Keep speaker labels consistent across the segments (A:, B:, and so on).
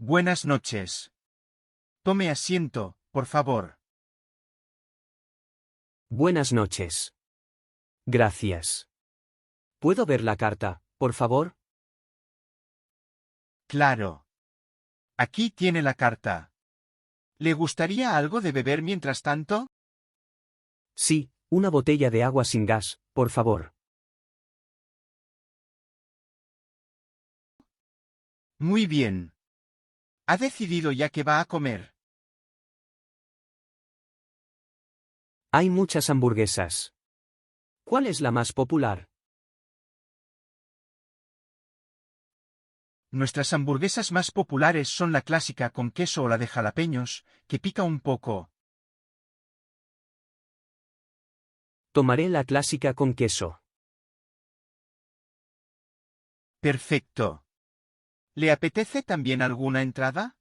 A: Buenas noches. Tome asiento, por favor.
B: Buenas noches. Gracias. ¿Puedo ver la carta, por favor?
A: Claro. Aquí tiene la carta. ¿Le gustaría algo de beber mientras tanto?
B: Sí, una botella de agua sin gas, por favor.
A: Muy bien. ¿Ha decidido ya que va a comer?
B: Hay muchas hamburguesas. ¿Cuál es la más popular?
A: Nuestras hamburguesas más populares son la clásica con queso o la de jalapeños, que pica un poco.
B: Tomaré la clásica con queso.
A: Perfecto. ¿Le apetece también alguna entrada?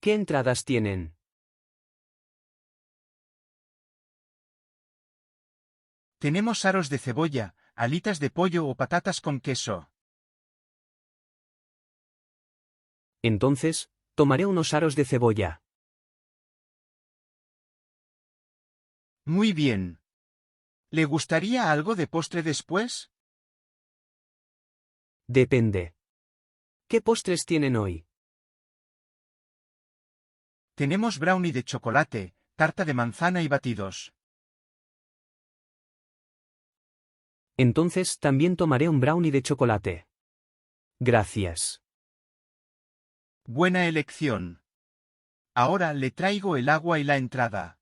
B: ¿Qué entradas tienen?
A: Tenemos aros de cebolla, alitas de pollo o patatas con queso.
B: Entonces, tomaré unos aros de cebolla.
A: Muy bien. ¿Le gustaría algo de postre después?
B: Depende. ¿Qué postres tienen hoy?
A: Tenemos brownie de chocolate, tarta de manzana y batidos.
B: Entonces también tomaré un brownie de chocolate. Gracias.
A: Buena elección. Ahora le traigo el agua y la entrada.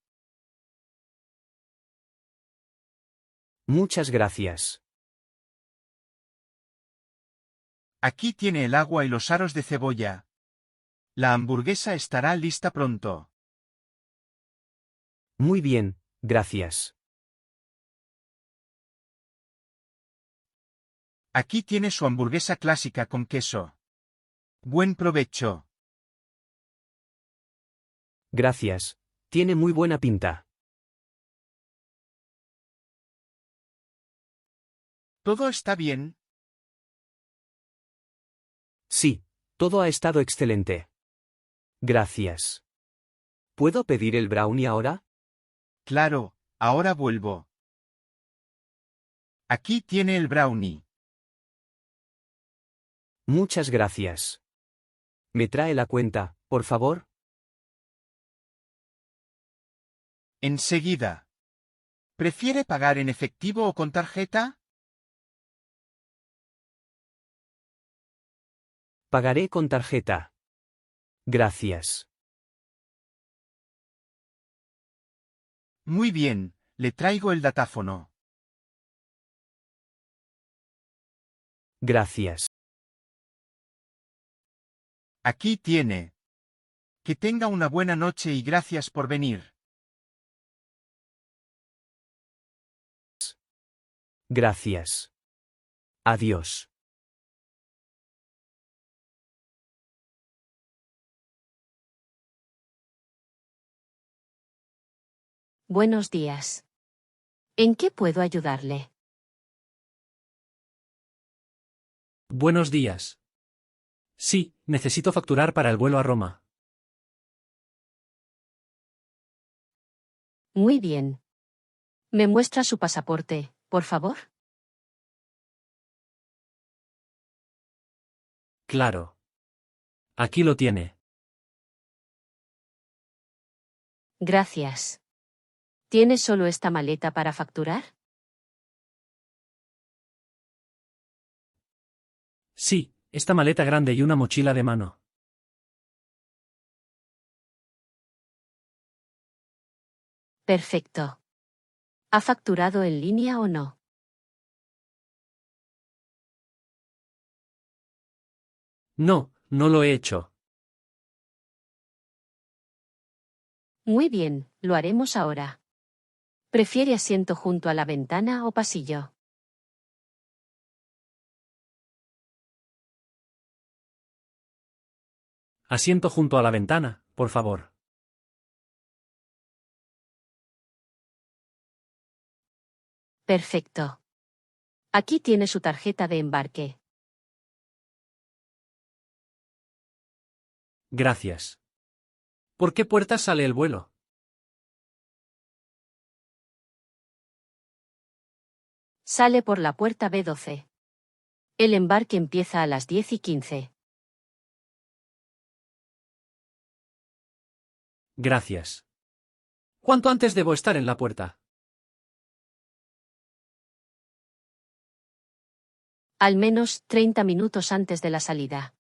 B: Muchas gracias.
A: Aquí tiene el agua y los aros de cebolla. La hamburguesa estará lista pronto.
B: Muy bien, gracias.
A: Aquí tiene su hamburguesa clásica con queso. Buen provecho.
B: Gracias. Tiene muy buena pinta.
A: ¿Todo está bien?
B: Sí, todo ha estado excelente. Gracias. ¿Puedo pedir el brownie ahora?
A: Claro, ahora vuelvo. Aquí tiene el brownie.
B: Muchas gracias. ¿Me trae la cuenta, por favor?
A: Enseguida. ¿Prefiere pagar en efectivo o con tarjeta?
B: Pagaré con tarjeta. Gracias.
A: Muy bien, le traigo el datáfono.
B: Gracias.
A: Aquí tiene. Que tenga una buena noche y gracias por venir.
B: Gracias. Adiós.
C: Buenos días. ¿En qué puedo ayudarle?
D: Buenos días. Sí, necesito facturar para el vuelo a Roma.
C: Muy bien. ¿Me muestra su pasaporte, por favor?
D: Claro. Aquí lo tiene.
C: Gracias. ¿Tiene solo esta maleta para facturar?
D: Sí, esta maleta grande y una mochila de mano.
C: Perfecto. ¿Ha facturado en línea o no?
D: No, no lo he hecho.
C: Muy bien, lo haremos ahora. ¿Prefiere asiento junto a la ventana o pasillo?
D: Asiento junto a la ventana, por favor.
C: Perfecto. Aquí tiene su tarjeta de embarque.
D: Gracias. ¿Por qué puerta sale el vuelo?
C: Sale por la puerta B12. El embarque empieza a las 10:15.
D: Gracias. ¿Cuánto antes debo estar en la puerta?
C: Al menos 30 minutos antes de la salida.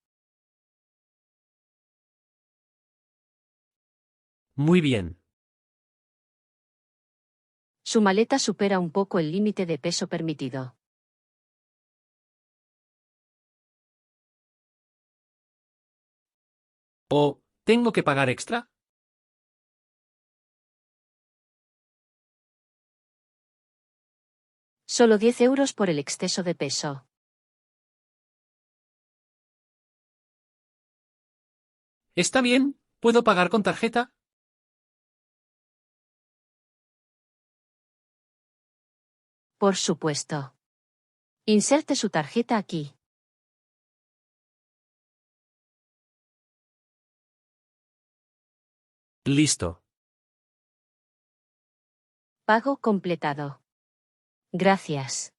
D: Muy bien.
C: Su maleta supera un poco el límite de peso permitido.
D: ¿O tengo que pagar extra?
C: Solo 10 euros por el exceso de peso.
D: Está bien, ¿puedo pagar con tarjeta?
C: Por supuesto. Inserte su tarjeta aquí.
D: Listo.
C: Pago completado. Gracias.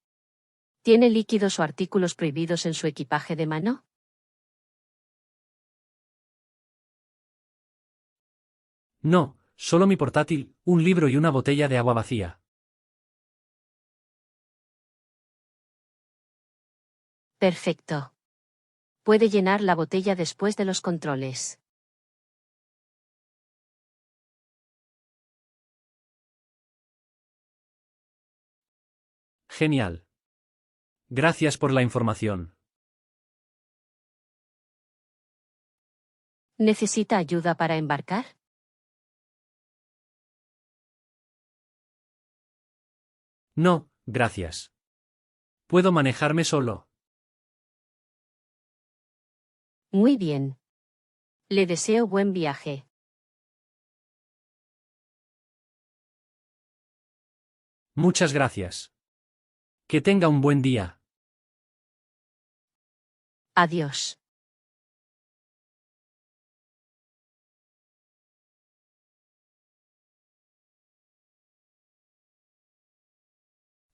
C: ¿Tiene líquidos o artículos prohibidos en su equipaje de mano?
D: No, solo mi portátil, un libro y una botella de agua vacía.
C: Perfecto. Puede llenar la botella después de los controles.
D: Genial. Gracias por la información.
C: ¿Necesita ayuda para embarcar?
D: No, gracias. Puedo manejarme solo.
C: Muy bien. Le deseo buen viaje.
D: Muchas gracias. Que tenga un buen día.
C: Adiós.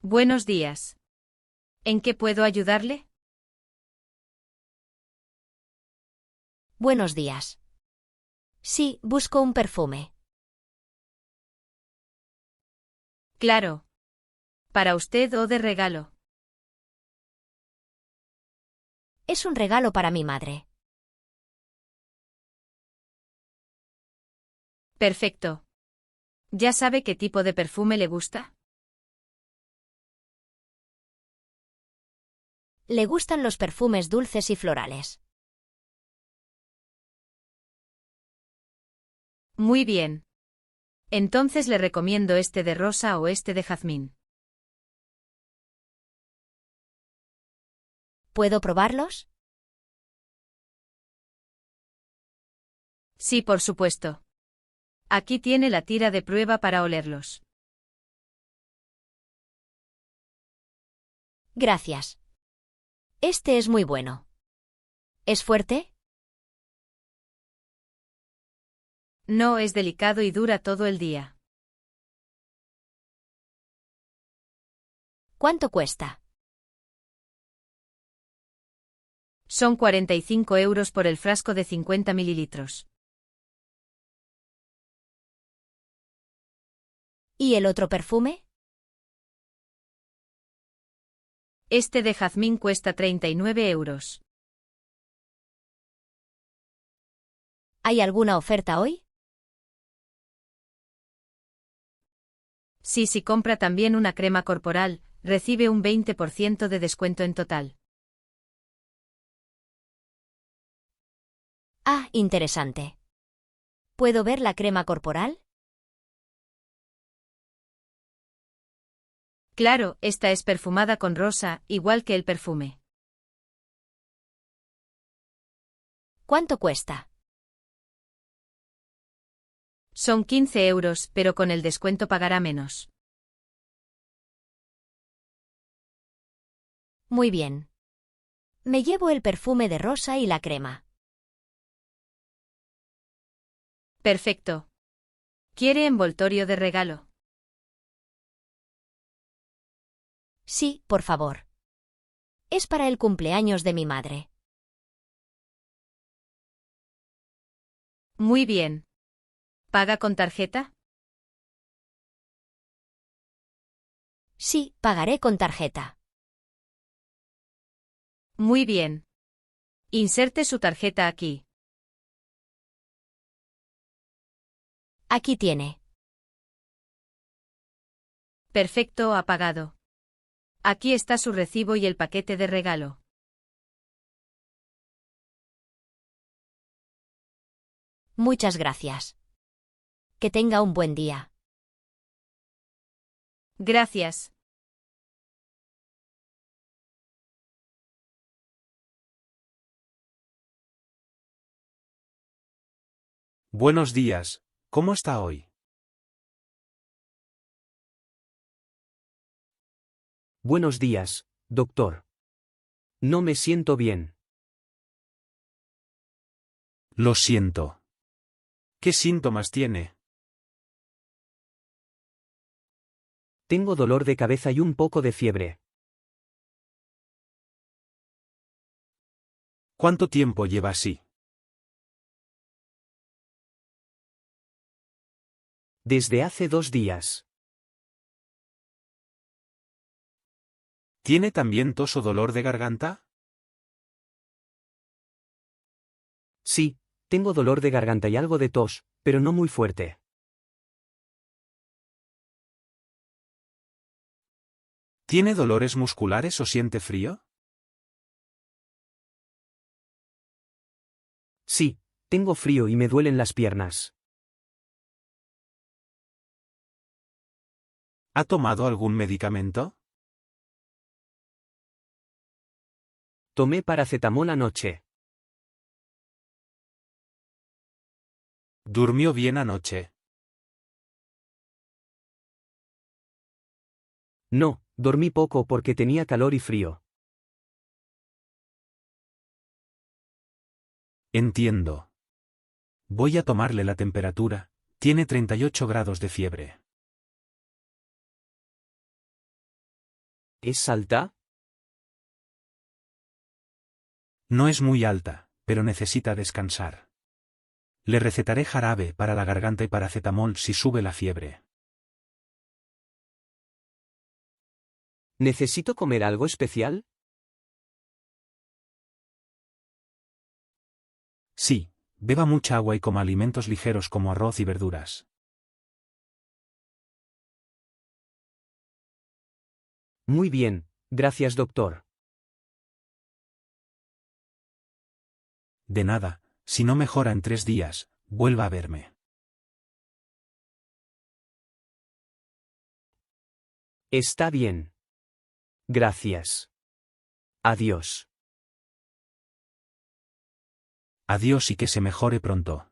E: Buenos días. ¿En qué puedo ayudarle?
F: Buenos días. Sí, busco un perfume.
E: Claro. ¿Para usted o de regalo?
F: Es un regalo para mi madre.
E: Perfecto. ¿Ya sabe qué tipo de perfume le gusta?
F: Le gustan los perfumes dulces y florales.
E: Muy bien. Entonces le recomiendo este de rosa o este de jazmín.
F: ¿Puedo probarlos?
E: Sí, por supuesto. Aquí tiene la tira de prueba para olerlos.
F: Gracias. Este es muy bueno. ¿Es fuerte?
E: No, es delicado y dura todo el día.
F: ¿Cuánto cuesta?
E: Son 45 euros por el frasco de 50 mililitros.
F: ¿Y el otro perfume?
E: Este de jazmín cuesta 39 euros.
F: ¿Hay alguna oferta hoy?
E: Sí, si compra también una crema corporal, recibe un 20% de descuento en total.
F: Ah, interesante. ¿Puedo ver la crema corporal?
E: Claro, esta es perfumada con rosa, igual que el perfume.
F: ¿Cuánto cuesta?
E: Son 15 euros, pero con el descuento pagará menos.
F: Muy bien. Me llevo el perfume de rosa y la crema.
E: Perfecto. ¿Quiere envoltorio de regalo?
F: Sí, por favor. Es para el cumpleaños de mi madre.
E: Muy bien. ¿Paga con tarjeta?
F: Sí, pagaré con tarjeta.
E: Muy bien. Inserte su tarjeta aquí.
F: Aquí tiene.
E: Perfecto, ha pagado. Aquí está su recibo y el paquete de regalo.
F: Muchas gracias. Que tenga un buen día.
E: Gracias.
G: Buenos días, ¿cómo está hoy?
B: Buenos días, doctor. No me siento bien.
G: Lo siento. ¿Qué síntomas tiene?
B: Tengo dolor de cabeza y un poco de fiebre.
G: ¿Cuánto tiempo lleva así?
B: Desde hace 2 días.
G: ¿Tiene también tos o dolor de garganta?
B: Sí, tengo dolor de garganta y algo de tos, pero no muy fuerte.
G: ¿Tiene dolores musculares o siente frío?
B: Sí, tengo frío y me duelen las piernas.
G: ¿Ha tomado algún medicamento?
B: Tomé paracetamol anoche.
G: ¿Durmió bien anoche?
B: No, dormí poco porque tenía calor y frío.
G: Entiendo. Voy a tomarle la temperatura. Tiene 38 grados de fiebre.
B: ¿Es alta?
G: No es muy alta, pero necesita descansar. Le recetaré jarabe para la garganta y paracetamol si sube la fiebre.
B: ¿Necesito comer algo especial?
G: Sí, beba mucha agua y coma alimentos ligeros como arroz y verduras.
B: Muy bien, gracias doctor.
G: De nada, si no mejora en 3 días, vuelva a verme.
B: Está bien. Gracias. Adiós.
G: Adiós y que se mejore pronto.